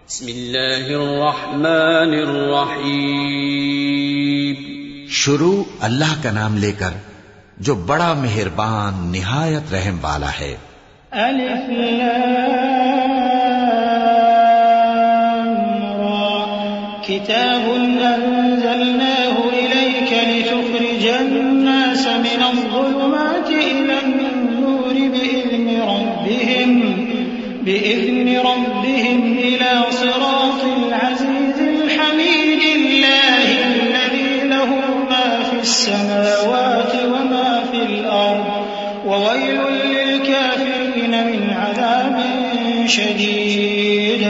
بسم اللہ الرحمن الرحیم. شروع اللہ کا نام لے کر جو بڑا مہربان نہایت رحم والا ہے. الف لام را کتاب انزلناه الیک لتخرج الناس من الظلمات الى النور بإذن ربهم إلى صراط العزيز الحميد الله الذي له ما في السماوات وما في الأرض وويل للكافرين من عذاب شديد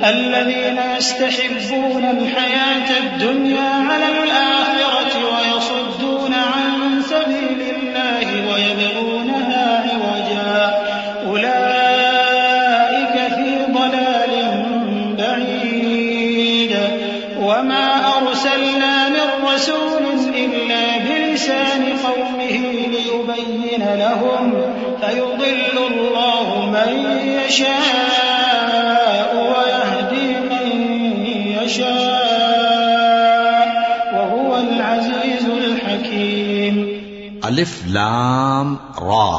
الذين يستحبون الحياة الدنيا على الآخرة ويصدون عن سبيل الله ويبغونها عوجا أولئك في ضلال بعيد وما أرسلنا من رسول إلا بلسان قومه ليبين لهم فيضل الله من يشاء ويهدي من يشاء وهو العزيز الحكيم. الف لام را،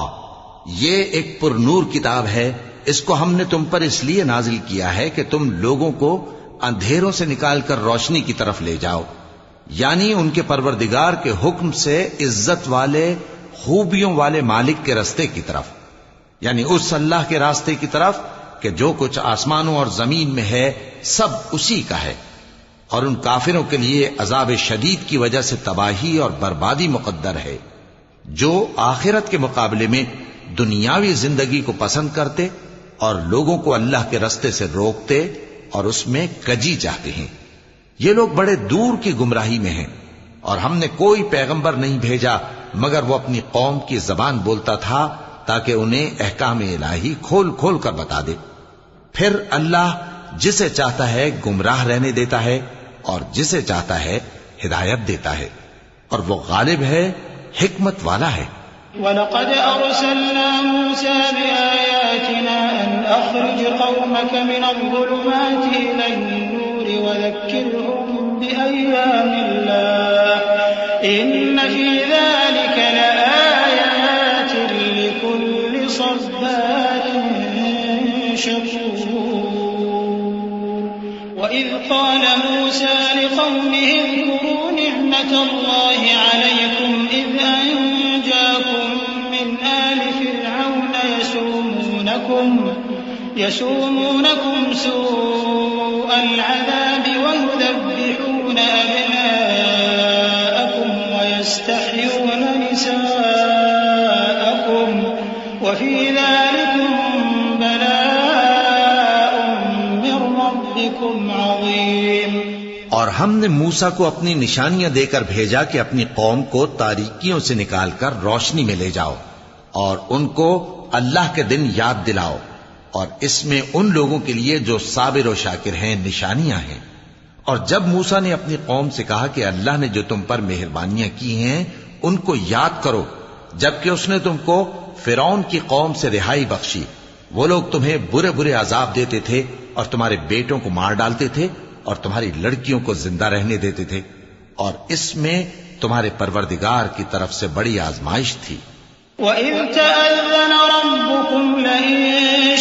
یہ ایک پر نور کتاب ہے. اس کو ہم نے تم پر اس لیے نازل کیا ہے کہ تم لوگوں کو اندھیروں سے نکال کر روشنی کی طرف لے جاؤ، یعنی ان کے پروردگار کے حکم سے عزت والے خوبیوں والے مالک کے راستے کی طرف، یعنی اس اللہ کے راستے کی طرف کہ جو کچھ آسمانوں اور زمین میں ہے سب اسی کا ہے. اور ان کافروں کے لیے عذاب شدید کی وجہ سے تباہی اور بربادی مقدر ہے جو آخرت کے مقابلے میں دنیاوی زندگی کو پسند کرتے اور لوگوں کو اللہ کے راستے سے روکتے اور اس میں کجی چاہتے ہیں. یہ لوگ بڑے دور کی گمراہی میں ہیں، اور ہم نے کوئی پیغمبر نہیں بھیجا مگر وہ اپنی قوم کی زبان بولتا تھا تاکہ انہیں احکام الہی کھول کھول کر بتا دے. پھر اللہ جسے چاہتا ہے گمراہ رہنے دیتا ہے اور جسے چاہتا ہے ہدایت دیتا ہے، اور وہ غالب ہے، حکمت والا ہے. وَلَقَدْ أَرْسَلْنَا مُوسَى بِآيَاتِنَا أَنْ أَخْرِجْ قَوْمَكَ مِنَ الظُّلُمَاتِ إِلَى النُّورِ وَذَكِّرْهُم بِأَيَّامِ اللَّهِ إِنَّ فِي ذَلِكَ لَآيَاتٍ لِكُلِّ صَبَّارٍ شَكُورٍ. وَإِذْ قَالَ مُوسَى لِقَوْمِهِ اذْكُرُوا نِعْمَةَ اللَّهِ عَلَيْكُمْ إِذْ أَنجَاكُم مِّنْ آلِ فِرْعَوْنَ يَسُومُونَكُمْ سُوءَ الْعَذَابِ وَيُذَبِّحُونَ أَبْنَاءَكُمْ وَيَسْتَحْيُونَ نِسَاءَكُمْ وَفِي ذَلِكُمْ بَلَاءٌ مِّن رَّبِّكُمْ عَظِيمٌ. اور ہم نے موسیٰ کو اپنی نشانیاں دے کر بھیجا کہ اپنی قوم کو تاریکیوں سے نکال کر روشنی میں لے جاؤ اور ان کو اللہ کے دن یاد دلاؤ، اور اس میں ان لوگوں کے لیے جو صابر و شاکر ہیں نشانیاں ہیں. اور جب موسیٰ نے اپنی قوم سے کہا کہ اللہ نے جو تم پر مہربانیاں کی ہیں ان کو یاد کرو، جبکہ اس نے تم کو فرعون کی قوم سے رہائی بخشی. وہ لوگ تمہیں برے برے عذاب دیتے تھے اور تمہارے بیٹوں کو مار ڈالتے تھے اور تمہاری لڑکیوں کو زندہ رہنے دیتے تھے، اور اس میں تمہارے پروردگار کی طرف سے بڑی آزمائش تھی. وَإِذْ تَأَذَّنَ رَبُّكُمْ لَئِن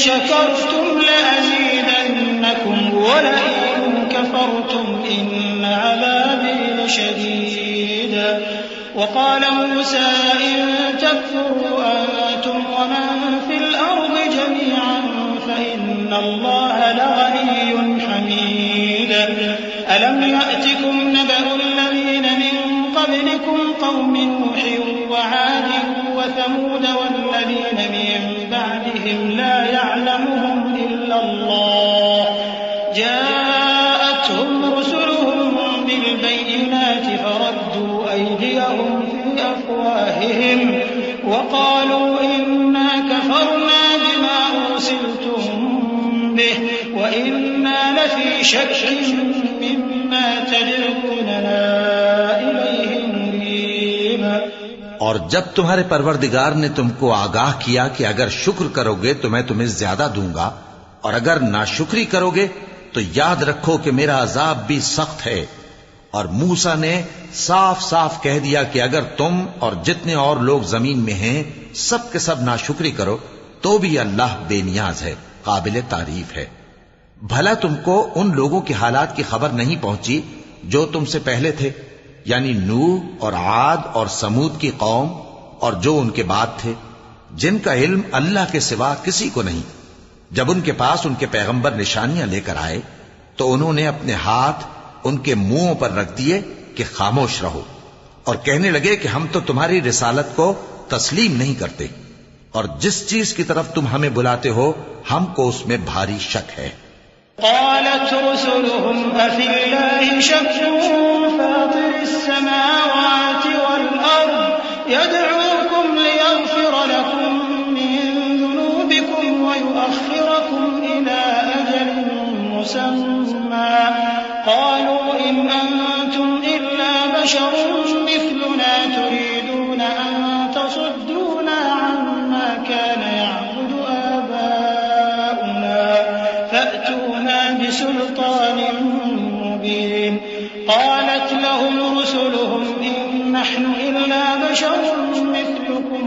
شَكَرْتُمْ لَأَزِيدَنَّكُمْ وَلَئِن كَفَرْتُمْ إِنَّ عَذَابِي لَشَدِيدٌ. وَقَالَ مُوسَى إِن تَكْفُرُوا أَنتُمْ وَمَن فِي الْأَرْضِ جَمِيعًا فَإِنَّ اللَّهَ لَغَنِيٌّ حَمِيدٌ. أَلَمْ يَأْتِكُمْ نَبَأُ الَّذِينَ مِن قَبْلِكُمْ قَوْمِ نُوحٍ وَعَادٍ وَثَمُودَ وَالَّذِينَ مِن بَعْدِهِمْ لَا يَعْلَمُهُمْ إِلَّا اللَّهُ جَاءَتْهُمْ رُسُلُهُم بِالْبَيِّنَاتِ فَرَدُّوا أَيْدِيَهُمْ فِي أَفْوَاهِهِمْ وَقَالُوا إِنَّا كَفَرْنَا بِمَا أُرْسِلْتُم بِهِ وَإِنَّا لَفِي شَكٍّ مِّمَّا تَدْعُونَنَا إِلَيْهِ مُرِيبٍ. اور جب تمہارے پروردگار نے تم کو آگاہ کیا کہ اگر شکر کرو گے تو میں تمہیں زیادہ دوں گا، اور اگر ناشکری کرو گے تو یاد رکھو کہ میرا عذاب بھی سخت ہے۔ اور موسیٰ نے صاف صاف کہہ دیا کہ اگر تم اور جتنے اور لوگ زمین میں ہیں سب کے سب ناشکری کرو تو بھی اللہ بے نیاز ہے، قابل تعریف ہے۔ بھلا تم کو ان لوگوں کے حالات کی خبر نہیں پہنچی جو تم سے پہلے تھے، یعنی نوح اور عاد اور سمود کی قوم اور جو ان کے بعد تھے، جن کا علم اللہ کے سوا کسی کو نہیں۔ جب ان کے پاس ان کے پیغمبر نشانیاں لے کر آئے تو انہوں نے اپنے ہاتھ ان کے منہوں پر رکھ دیے کہ خاموش رہو، اور کہنے لگے کہ ہم تو تمہاری رسالت کو تسلیم نہیں کرتے، اور جس چیز کی طرف تم ہمیں بلاتے ہو ہم کو اس میں بھاری شک ہے۔ قالت رسلهم أفي الله شك فاطر السماوات والأرض يدعوكم ليغفر لكم من ذنوبكم ويؤخركم إلى أجل مسمى قالوا إن أنتم إلا بشر مثلنا تريدون أن تصدونا عما كان يعبد آباؤنا فأتونا بسلطان مبين قالت لهم رسلهم إن نحن إلا بشر مثلكم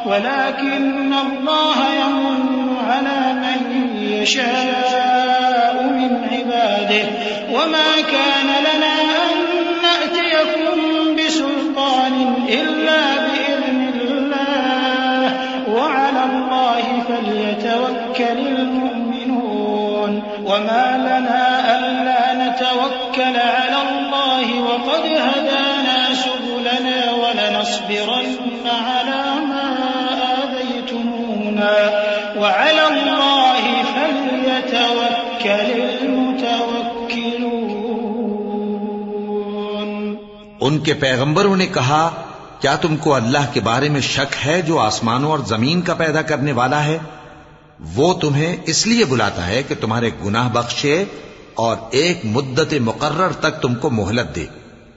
ولكن الله يمن على من يشاء من عباده وما كان لنا أن نأتيكم بسلطان إلا بإذن الله وعلى الله فليتوكل المؤمنون وما لنا ألا نتوكل على الله وقد هدانا سبلنا ولنصبرن على ما آذيتمونا وعلى الله فليتوكل المتوكلون۔ ان کے پیغمبروں نے کہا کیا تم کو اللہ کے بارے میں شک ہے جو آسمانوں اور زمین کا پیدا کرنے والا ہے؟ وہ تمہیں اس لیے بلاتا ہے کہ تمہارے گناہ بخشے اور ایک مدت مقرر تک تم کو مہلت دے۔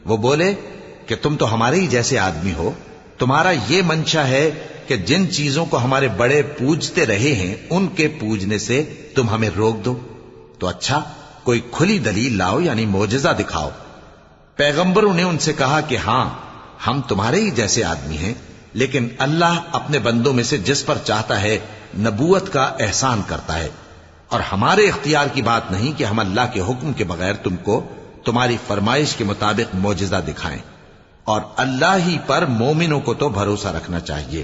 وہ بولے کہ تم تو ہمارے ہی جیسے آدمی ہو، تمہارا یہ منشا ہے کہ جن چیزوں کو ہمارے بڑے پوجتے رہے ہیں ان کے پوجنے سے تم ہمیں روک دو، تو اچھا کوئی کھلی دلیل لاؤ، یعنی معجزہ دکھاؤ۔ پیغمبروں نے ان سے کہا کہ ہاں ہم تمہارے ہی جیسے آدمی ہیں، لیکن اللہ اپنے بندوں میں سے جس پر چاہتا ہے نبوت کا احسان کرتا ہے، اور ہمارے اختیار کی بات نہیں کہ ہم اللہ کے حکم کے بغیر تم کو تمہاری فرمائش کے مطابق معجزہ دکھائیں، اور اللہ ہی پر مومنوں کو تو بھروسہ رکھنا چاہیے۔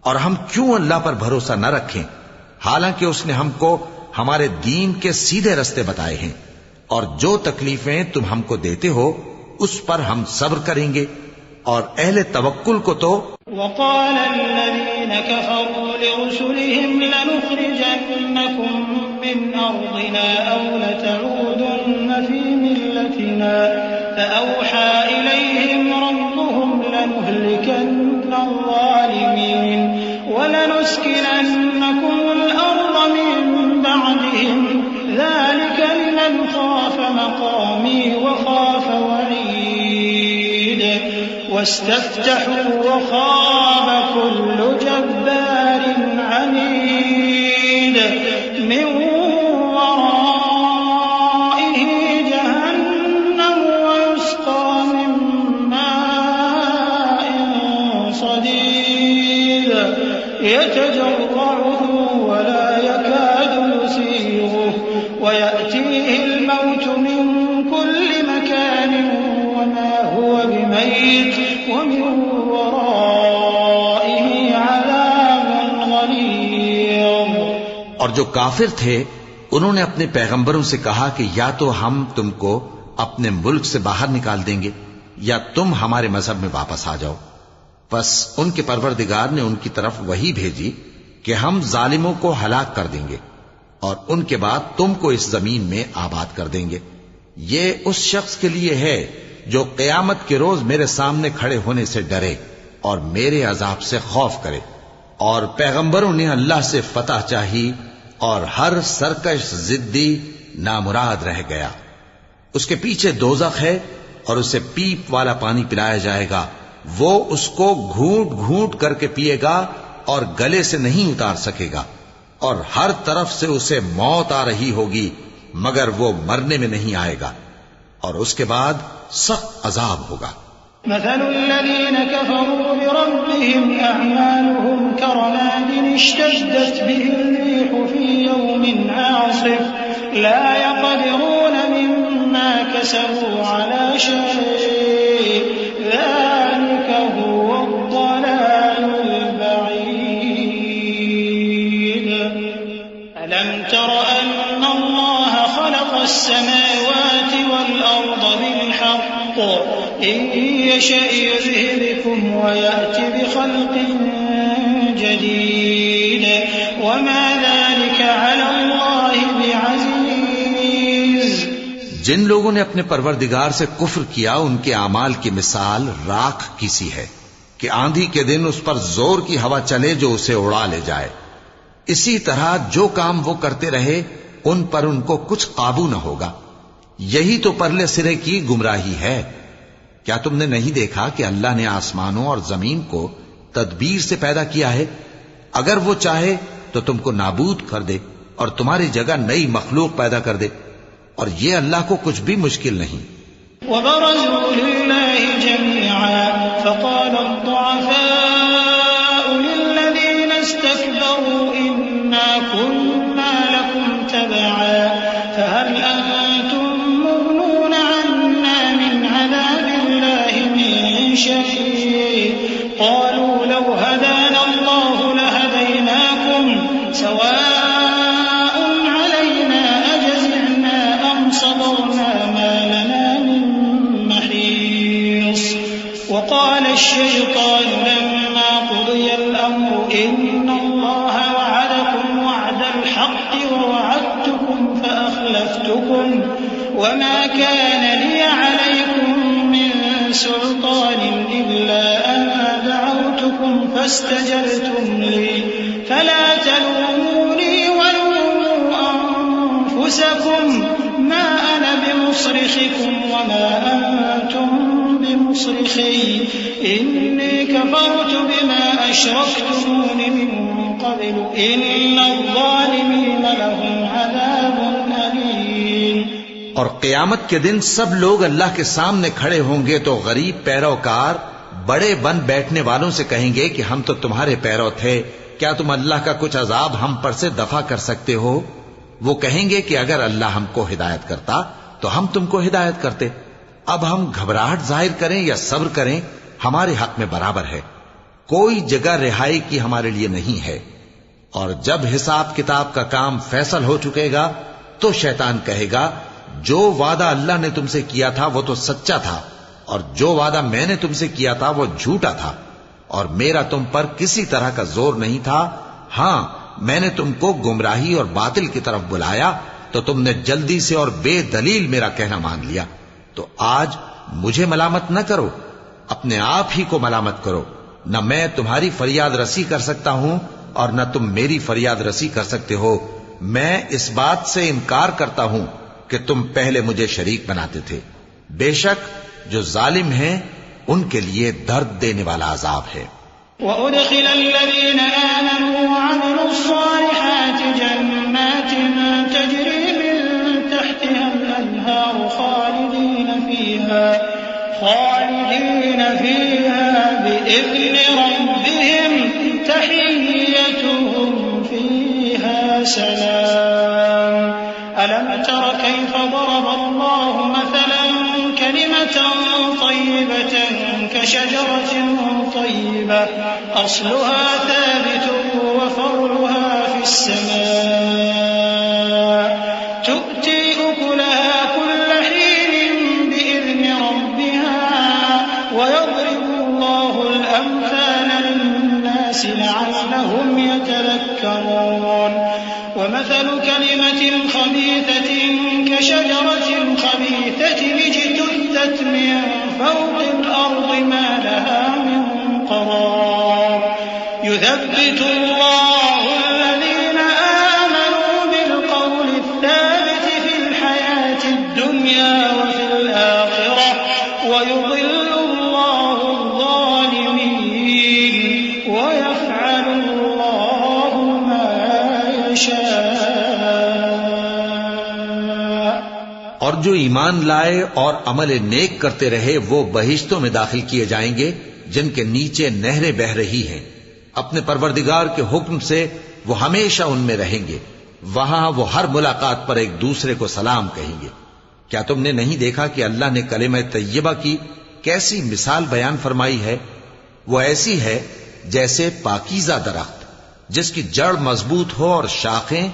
اور ہم کیوں اللہ پر بھروسہ نہ رکھیں حالانکہ اس نے ہم کو ہمارے دین کے سیدھے رستے بتائے ہیں، اور جو تکلیفیں تم ہم کو دیتے ہو اس پر ہم صبر کریں گے، اور اہل توکل کو تو وقال الذين كفروا لرسلهم لنخرجنكم من أرضنا أو لتعودن في ملتنا فأوحى إليهم ربهم لنهلكن الظالمين ولنسكننكم الأرض من بعدهم ذلك لمن خاف مقامي وخاف وعيد واستفتحوا وخاب كل جبار عنيد من ورائه جهنم ويسقى من ماء صديد يتجرعه ولا يكاد يسيغه ويأتيه الموت من كل مكان وما هو بميت ومن ورائه عذاب غليظ۔ اور جو کافر تھے انہوں نے اپنے پیغمبروں سے کہا کہ یا تو ہم تم کو اپنے ملک سے باہر نکال دیں گے یا تم ہمارے مذہب میں واپس آ جاؤ۔ بس ان کے پروردگار نے ان کی طرف وحی بھیجی کہ ہم ظالموں کو ہلاک کر دیں گے اور ان کے بعد تم کو اس زمین میں آباد کر دیں گے۔ یہ اس شخص کے لیے ہے جو قیامت کے روز میرے سامنے کھڑے ہونے سے ڈرے اور میرے عذاب سے خوف کرے۔ اور پیغمبروں نے اللہ سے فتح چاہی اور ہر سرکش ضدی نامراد رہ گیا۔ اس کے پیچھے دوزخ ہے اور اسے پیپ والا پانی پلایا جائے گا، وہ اس کو گھونٹ گھونٹ کر کے پیے گا اور گلے سے نہیں اتار سکے گا۔ اور ہر طرف سے اسے موت آ رہی ہوگی مگر وہ مرنے میں نہیں آئے گا، اور اس کے بعد سخت عذاب ہوگا۔ مثل الذين كفروا بربهم أعمالهم كرماد اشتدت به الريح في يوم عاصف لا يقدرون مما كسبوا على شيء ذلك هو الضلال البعيد ألم تر أن الله خلق السماوات والأرض بالحق إن يشأ يذهبكم ويأتي بخلق جديد وما ذلك على الله بعزيز۔ جن لوگوں نے اپنے پروردگار سے کفر کیا ان کے اعمال کی مثال راکھ کی سی ہے کہ آندھی کے دن اس پر زور کی ہوا چلے جو اسے اڑا لے جائے۔ اسی طرح جو کام وہ کرتے رہے ان پر ان کو کچھ قابو نہ ہوگا۔ یہی تو پرلے سرے کی گمراہی ہے۔ کیا تم نے نہیں دیکھا کہ اللہ نے آسمانوں اور زمین کو تدبیر سے پیدا کیا ہے؟ اگر وہ چاہے تو تم کو نابود کر دے اور تمہاری جگہ نئی مخلوق پیدا کر دے، اور یہ اللہ کو کچھ بھی مشکل نہیں۔ وبرزوا لله جميعا فقال الضعفاء للذين استكبروا إنا كنا لكم تبعا فهل أنتم مغنون عنا من عذاب الله من شيء قالوا لو هدانا الله لهديناكم سواء علينا أجزعنا أم صبرنا ما لنا من محيص وقال الشيطان لما قضي الأمر إن الله وعدكم وعد الحق ووعدتكم فأخلفتكم وما كان لي عليكم من سلطان إلا أن دعوتكم فاستجبتم لي فلا تلوموني ولوموا أنفسكم ما أنا بمصرخكم وما أنتم بمصرخي إني كفرت بما أشركتمون من قبل إن الظالمين لهم عذاب أليم۔ اور قیامت کے دن سب لوگ اللہ کے سامنے کھڑے ہوں گے تو غریب پیروکار بڑے بن بیٹھنے والوں سے کہیں گے کہ ہم تو تمہارے پیرو تھے، کیا تم اللہ کا کچھ عذاب ہم پر سے دفع کر سکتے ہو؟ وہ کہیں گے کہ اگر اللہ ہم کو ہدایت کرتا تو ہم تم کو ہدایت کرتے۔ اب ہم گھبراہٹ ظاہر کریں یا صبر کریں ہمارے حق میں برابر ہے، کوئی جگہ رہائی کی ہمارے لیے نہیں ہے۔ اور جب حساب کتاب کا کام فیصل ہو چکے گا تو شیطان کہے گا جو وعدہ اللہ نے تم سے کیا تھا وہ تو سچا تھا، اور جو وعدہ میں نے تم سے کیا تھا وہ جھوٹا تھا، اور میرا تم پر کسی طرح کا زور نہیں تھا۔ ہاں، میں نے تم کو گمراہی اور باطل کی طرف بلایا تو تم نے جلدی سے اور بے دلیل میرا کہنا مان لیا۔ تو آج مجھے ملامت نہ کرو، اپنے آپ ہی کو ملامت کرو۔ نہ میں تمہاری فریاد رسی کر سکتا ہوں اور نہ تم میری فریاد رسی کر سکتے ہو۔ میں اس بات سے انکار کرتا ہوں کہ تم پہلے مجھے شریک بناتے تھے۔ بے شک جو ظالم ہیں ان کے لیے درد دینے والا عذاب ہے۔ وَأُدْخِلَ الَّذِينَ آمَنُوا وَعَمِلُوا الصَّالِحَاتِ جَنَّاتٍ تَجْرِي مِن تَحْتِهَا الْأَنْهَارُ خَالِدِينَ فِيهَا بِإِذْنِ رَبِّهِمْ تَحِيَّتُهُمْ فِيهَا سَلَامٌ أَلَمْ تَرَ كَيْفَ ضَرَبَ اللَّهُ مَثَلًا كَلِمَةً طَيِّبَةً كَشَجَرَةٍ طَيِّبَةٍ أَصْلُهَا ثَابِتٌ وَفَرْعُهَا فِي السَّمَاءِ تُؤْتِي أُكُلَهَا كُلَّ حِينٍ بِإِذْنِ رَبِّهَا وَيَضْرِبُ اللَّهُ الْأَمْثَالَ لِلنَّاسِ لَعَلَّهُمْ يَتَذَكَّرُونَ وَمَثَلُ كَلِمَةٍ خَبِيثَةٍ كَشَجَرَةٍ خَبِيثَةٍ اجْتُثَّتْ مِن فَوْقِ الْأَرْضِ مَا لَهَا مِن قَرَارٍ يُثَبِّتُ اللَّهُ الَّذِينَ آمَنُوا بِالْقَوْلِ الثَّابِتِ فِي الْحَيَاةِ الدُّنْيَا وَفِي الْآخِرَةِ وَيُضِلُّ اللَّهُ الظَّالِمِينَ وَيَفْعَلُ اللَّهُ مَا اور جو ایمان لائے اور عمل نیک کرتے رہے وہ بہشتوں میں داخل کیے جائیں گے جن کے نیچے نہریں بہہ رہی ہیں. اپنے پروردگار کے حکم سے وہ ہمیشہ ان میں رہیں گے. وہاں وہ ہر ملاقات پر ایک دوسرے کو سلام کہیں گے. کیا تم نے نہیں دیکھا کہ اللہ نے کلمہ طیبہ کی کیسی مثال بیان فرمائی ہے؟ وہ ایسی ہے جیسے پاکیزہ درخت جس کی جڑ مضبوط ہو اور شاخیں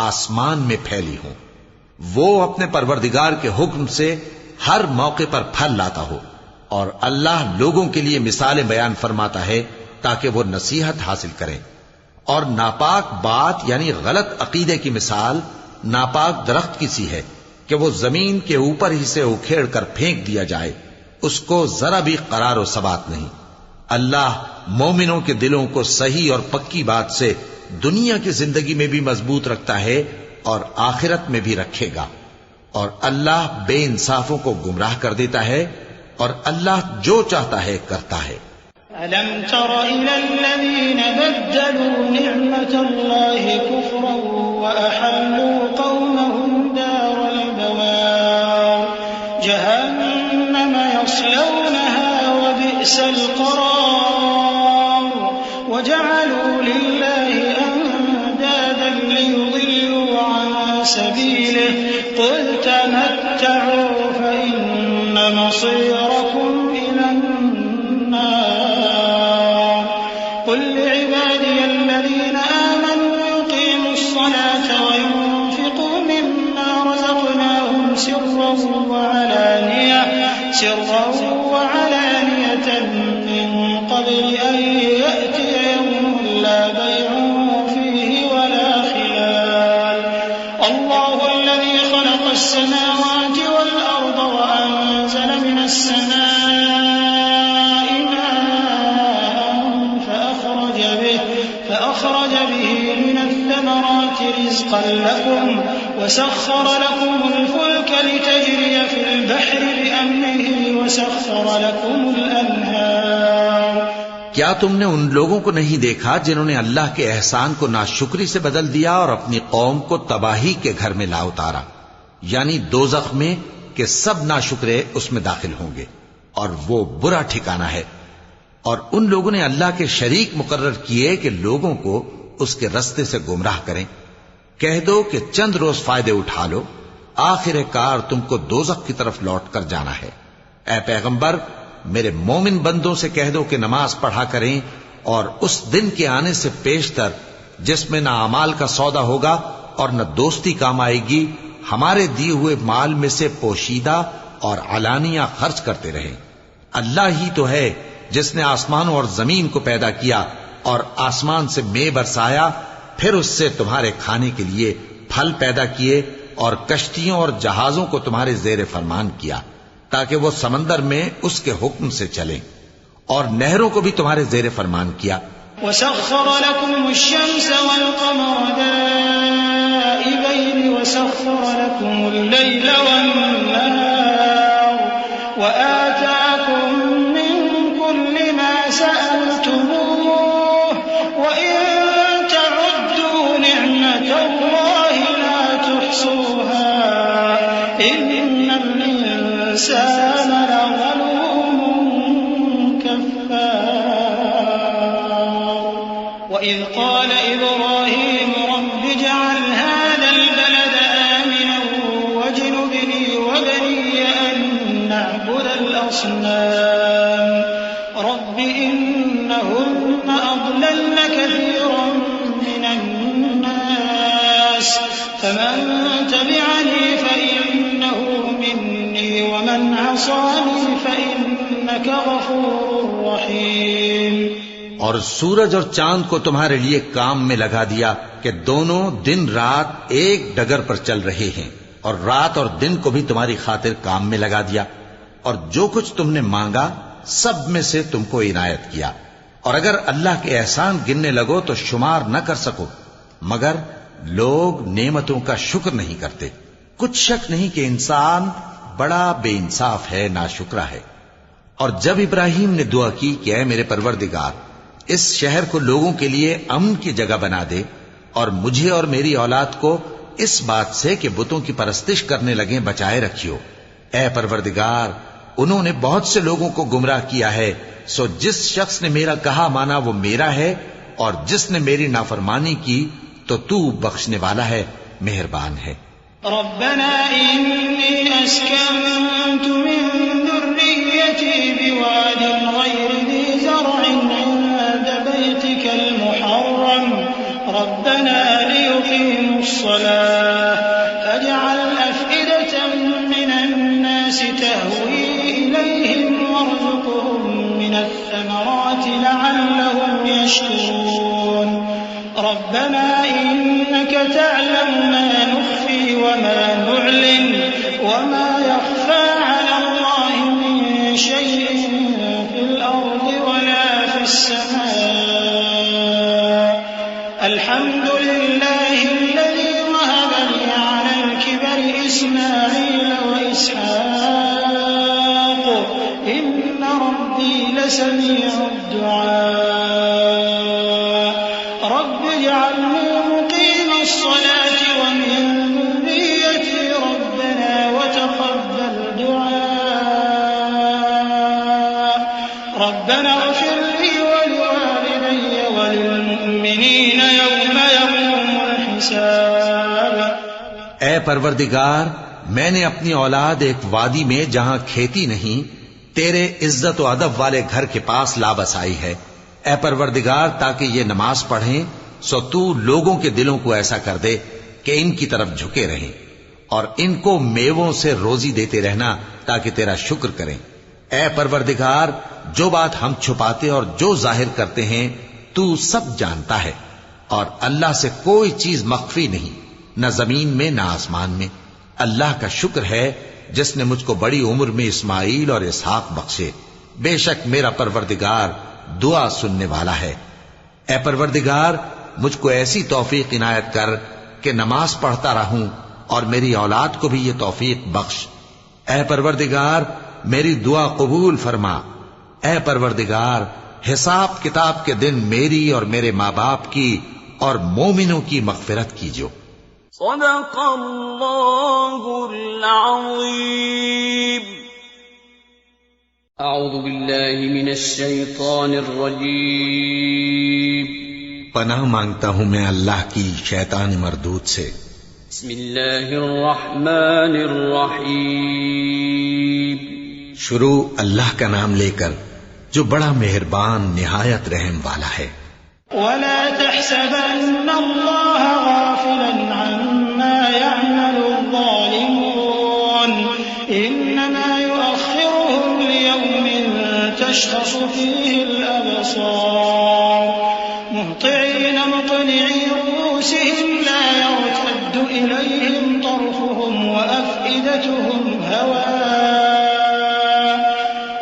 آسمان میں پھیلی ہوں. وہ اپنے پروردگار کے حکم سے ہر موقع پر پھل لاتا ہو. اور اللہ لوگوں کے لیے مثالیں بیان فرماتا ہے تاکہ وہ نصیحت حاصل کریں. اور ناپاک بات یعنی غلط عقیدے کی مثال ناپاک درخت کی سی ہے کہ وہ زمین کے اوپر ہی سے اکھیڑ کر پھینک دیا جائے، اس کو ذرا بھی قرار و ثبات نہیں. اللہ مومنوں کے دلوں کو صحیح اور پکی بات سے دنیا کی زندگی میں بھی مضبوط رکھتا ہے اور آخرت میں بھی رکھے گا. اور اللہ بے انصافوں کو گمراہ کر دیتا ہے اور اللہ جو چاہتا ہے کرتا ہے. أَلَمْ تَرَ إِلَى الَّذِينَ بَدَّلُوا نِعْمَةَ اللَّهِ كُفْرًا وَأَحَلُّوا قَوْمَهُمْ دَارَ الْبَوَارِ جَهَنَّمَ يَصْلَوْنَهَا وَبِئْسَ الْقَرَارُ وَجَعَلُوا لِلَّهِ أَندَادًا لِيُضِلُّوا عَن سَبِيلِهِ قُلْ تَمَتَّعُوا فَإِنَّ مَصِيرَكُمْ إِلَى النَّارِ قل لعبادي الذين آمنوا يقيموا الصلاة وينفقوا مما رزقناهم سرا وعلانية من قبل أن يأتي يوم لا بيع فيه ولا خلال الله الذي خلق السماوات والأرض وأنزل من السماء فأخرج به من الثمرات رزقا لكم وسخر لكم الفلك لتجري في البحر بأمره وسخر لكم الأنهار. کیا تم نے ان لوگوں کو نہیں دیکھا جنہوں نے اللہ کے احسان کو ناشکری سے بدل دیا اور اپنی قوم کو تباہی کے گھر میں لا اتارا، یعنی دوزخ میں کہ سب ناشکرے اس میں داخل ہوں گے اور وہ برا ٹھکانہ ہے. اور ان لوگوں نے اللہ کے شریک مقرر کیے کہ لوگوں کو اس کے رستے سے گمراہ کریں. کہہ دو کہ چند روز فائدے اٹھا لو، آخر کار تم کو دوزخ کی طرف لوٹ کر جانا ہے. اے پیغمبر، میرے مومن بندوں سے کہہ دو کہ نماز پڑھا کریں اور اس دن کے آنے سے پیشتر جس میں نہ اعمال کا سودا ہوگا اور نہ دوستی کام آئے گی، ہمارے دیے ہوئے مال میں سے پوشیدہ اور علانیہ خرچ کرتے رہیں. اللہ ہی تو ہے جس نے آسمانوں اور زمین کو پیدا کیا اور آسمان سے مے برسایا، پھر اس سے تمہارے کھانے کے لیے پھل پیدا کیے اور کشتیوں اور جہازوں کو تمہارے زیر فرمان کیا تاکہ وہ سمندر میں اس کے حکم سے چلیں، اور نہروں کو بھی تمہارے زیر فرمان کیا. وسخر لكم الشمس والقمر دائبين وسخر لكم الليل والنهار وآتاكم من كل ما سألتموه وإن تعدوا نعمة الله لا تحصوها إن الإنسان لظلوم كفار. وإذ قال إبراهيم رب اجعل هذا البلد آمنا واجنبني وبني أن نعبد الأصنام رب إنهن أضللن كثيرا من الناس فمن تبعني فإنه مني ومن عصاني فإنك غفور رحيم. اور سورج اور چاند کو تمہارے لیے کام میں لگا دیا کہ دونوں دن رات ایک ڈگر پر چل رہے ہیں، اور رات اور دن کو بھی تمہاری خاطر کام میں لگا دیا، اور جو کچھ تم نے مانگا سب میں سے تم کو عنایت کیا. اور اگر اللہ کے احسان گننے لگو تو شمار نہ کر سکو، مگر لوگ نعمتوں کا شکر نہیں کرتے. کچھ شک نہیں کہ انسان بڑا بے انصاف ہے، ناشکرا ہے. اور جب ابراہیم نے دعا کی کہ اے میرے پروردگار، اس شہر کو لوگوں کے لیے امن کی جگہ بنا دے اور مجھے اور میری اولاد کو اس بات سے کہ بتوں کی پرستش کرنے لگیں بچائے رکھیو۔ اے پروردگار، انہوں نے بہت سے لوگوں کو گمراہ کیا ہے، سو جس شخص نے میرا کہا مانا وہ میرا ہے، اور جس نے میری نافرمانی کی تو تو بخشنے والا ہے، مہربان ہے۔ ربنا إني أسكنت من ذريتي بواد غير ذي زرع عند بيتك المحرم ربنا ليقيموا الصلاة فاجعل أفئدة من الناس تهوي إليهم وارزقهم من الثمرات لعلهم يشكرون ربنا إنك تعلم ما نخفي وما نعلن وما يخفى على الله من شيء في الأرض ولا في السماء الحمد لله الذي وهب لي على الكبر إسماعيل وإسحاق إن ربي لسميع الدعاء رب اجعلني مقيم الصلاة ومن ذريتي ربنا وتقبل دعاء ربنا اغفر لي ولوالدي وللمؤمنين يوم يقوم الحساب۔ اے پروردگار، میں نے اپنی اولاد ایک وادی میں جہاں کھیتی نہیں تیرے عزت و ادب والے گھر کے پاس لا بسائی ہے۔ اے پروردگار، تاکہ یہ نماز پڑھیں سو تو لوگوں کے دلوں کو ایسا کر دے کہ ان کی طرف جھکے رہیں، اور ان کو میووں سے روزی دیتے رہنا تاکہ تیرا شکر کریں۔ اے پروردگار، جو بات ہم چھپاتے اور جو ظاہر کرتے ہیں تو سب جانتا ہے، اور اللہ سے کوئی چیز مخفی نہیں، نہ زمین میں نہ آسمان میں۔ اللہ کا شکر ہے جس نے مجھ کو بڑی عمر میں اسماعیل اور اسحاق بخشے، بے شک میرا پروردگار دعا سننے والا ہے۔ اے پروردگار، مجھ کو ایسی توفیق عنایت کر کہ نماز پڑھتا رہوں، اور میری اولاد کو بھی یہ توفیق بخش۔ اے پروردگار، میری دعا قبول فرما۔ اے پروردگار، حساب کتاب کے دن میری اور میرے ماں باپ کی اور مومنوں کی مغفرت کیجو۔ صدق اللہ العظیم۔ اعوذ باللہ من الشیطان الرجیم۔ پناہ مانگتا ہوں میں اللہ کی شیطان مردود سے۔ بسم اللہ الرحمن الرحیم۔ شروع اللہ کا نام لے کر جو بڑا مہربان نہایت رحم والا ہے۔ ولا تحسبن الله غافلا عما يعمل الظالمون إنما يؤخرهم ليوم تشخص فيه الأبصار مهطعين مقنعي رؤوسهم لا يرتد إليهم طرفهم وأفئدتهم هواء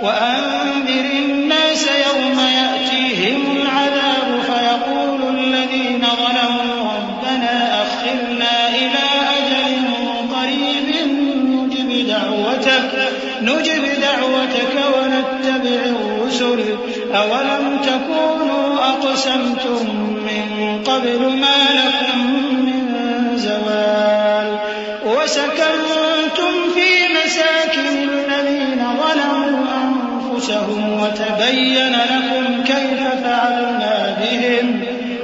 وأنذر الناس يوم يأتيهم العذاب فيقول الذين ظلموا ربنا أخرنا إلى أجل قريب نجب دعوتك ونتبع الرسل أولم تكونوا أقسمتم من قبل ما لكم من زوال وسكنتم في مساكن الذين ظلموا أنفسهم وتبين لكم كيف فعلنا بهم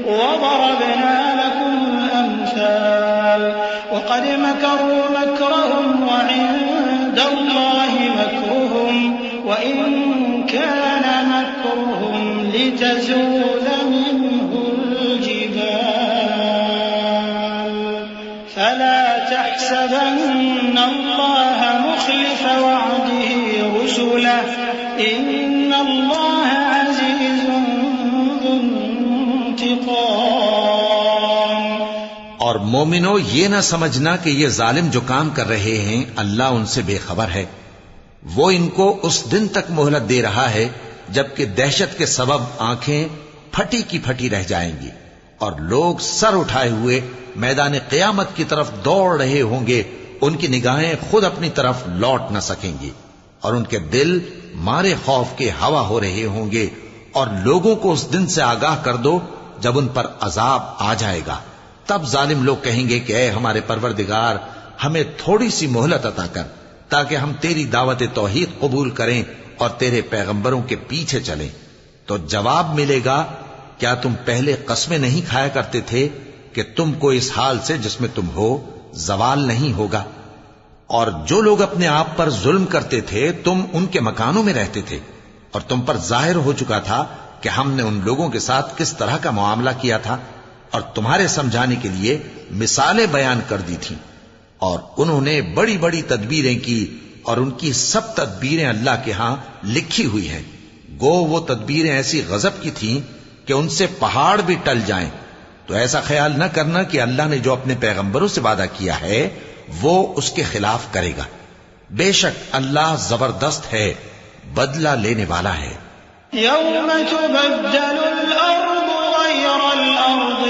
وضربنا لكم الأمثال وقد مكروا مكرهم وعند الله مكرهم وإن كان مكرهم لتزول منه الجبال فلا تحسبن الله مخلف وعده رسله إن الله عزيز ذو انتقام۔ اور مومنو، یہ نہ سمجھنا کہ یہ ظالم جو کام کر رہے ہیں اللہ ان سے بے خبر ہے۔ وہ ان کو اس دن تک مہلت دے رہا ہے جبکہ دہشت کے سبب آنکھیں پھٹی کی پھٹی رہ جائیں گی، اور لوگ سر اٹھائے ہوئے میدان قیامت کی طرف دوڑ رہے ہوں گے، ان کی نگاہیں خود اپنی طرف لوٹ نہ سکیں گی، اور ان کے دل مارے خوف کے ہوا ہو رہے ہوں گے۔ اور لوگوں کو اس دن سے آگاہ کر دو جب ان پر عذاب آ جائے گا، تب ظالم لوگ کہیں گے کہ اے ہمارے پروردگار ہمیں تھوڑی سی مہلت عطا کر تاکہ ہم تیری دعوت توحید قبول کریں اور تیرے پیغمبروں کے پیچھے چلیں. تو جواب ملے گا کیا تم پہلے قسمیں نہیں کھایا کرتے تھے کہ تم کو اس حال سے جس میں تم ہو زوال نہیں ہوگا؟ اور جو لوگ اپنے آپ پر ظلم کرتے تھے تم ان کے مکانوں میں رہتے تھے اور تم پر ظاہر ہو چکا تھا کہ ہم نے ان لوگوں کے ساتھ کس طرح کا معاملہ کیا تھا اور تمہارے سمجھانے کے لیے مثالیں بیان کر دی تھیں. اور انہوں نے بڑی بڑی تدبیریں کی اور ان کی سب تدبیریں اللہ کے ہاں لکھی ہوئی ہیں. گو وہ تدبیریں ایسی غضب کی تھیں کہ ان سے پہاڑ بھی ٹل جائیں. تو ایسا خیال نہ کرنا کہ اللہ نے جو اپنے پیغمبروں سے وعدہ کیا ہے وہ اس کے خلاف کرے گا. بے شک اللہ زبردست ہے، بدلہ لینے والا ہے. يوم تبدل الأرض غير الأرض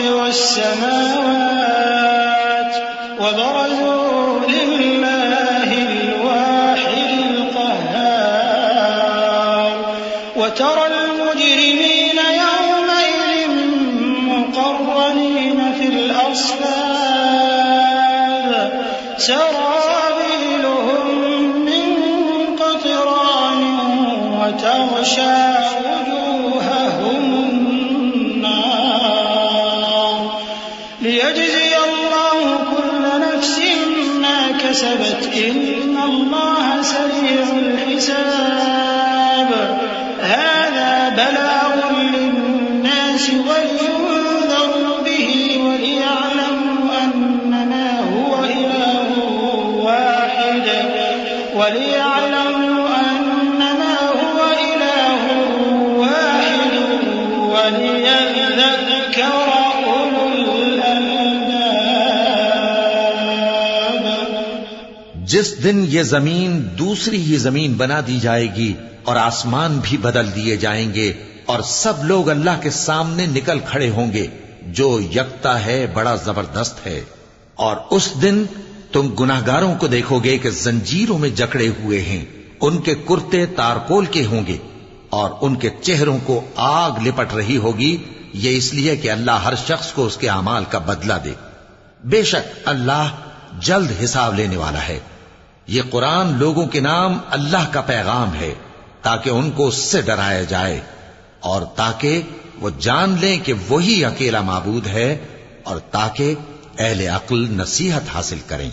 والسماوات وبرزوا لله الواحد القهار وترى المجرمين يومئذ مقرنين في الأصفاد سرابيلهم من قطران وتغشى وجوههم النار ليجزي الله كل نفس ما كسبت إن الله سريع الحساب. هذا بلاغ للناس ولينذروا به وليعلموا أنما هو إله واحد وليذكر أولو الألباب. جس دن یہ زمین دوسری ہی زمین بنا دی جائے گی اور آسمان بھی بدل دیے جائیں گے اور سب لوگ اللہ کے سامنے نکل کھڑے ہوں گے جو یکتا ہے بڑا زبردست ہے. اور اس دن تم گناہگاروں کو دیکھو گے کہ زنجیروں میں جکڑے ہوئے ہیں، ان کے کرتے تارکول کے ہوں گے اور ان کے چہروں کو آگ لپٹ رہی ہوگی. یہ اس لیے کہ اللہ ہر شخص کو اس کے اعمال کا بدلہ دے. بے شک اللہ جلد حساب لینے والا ہے. یہ قرآن لوگوں کے نام اللہ کا پیغام ہے تاکہ ان کو اس سے ڈرایا جائے اور تاکہ وہ جان لیں کہ وہی اکیلا معبود ہے اور تاکہ اہل عقل نصیحت حاصل کریں.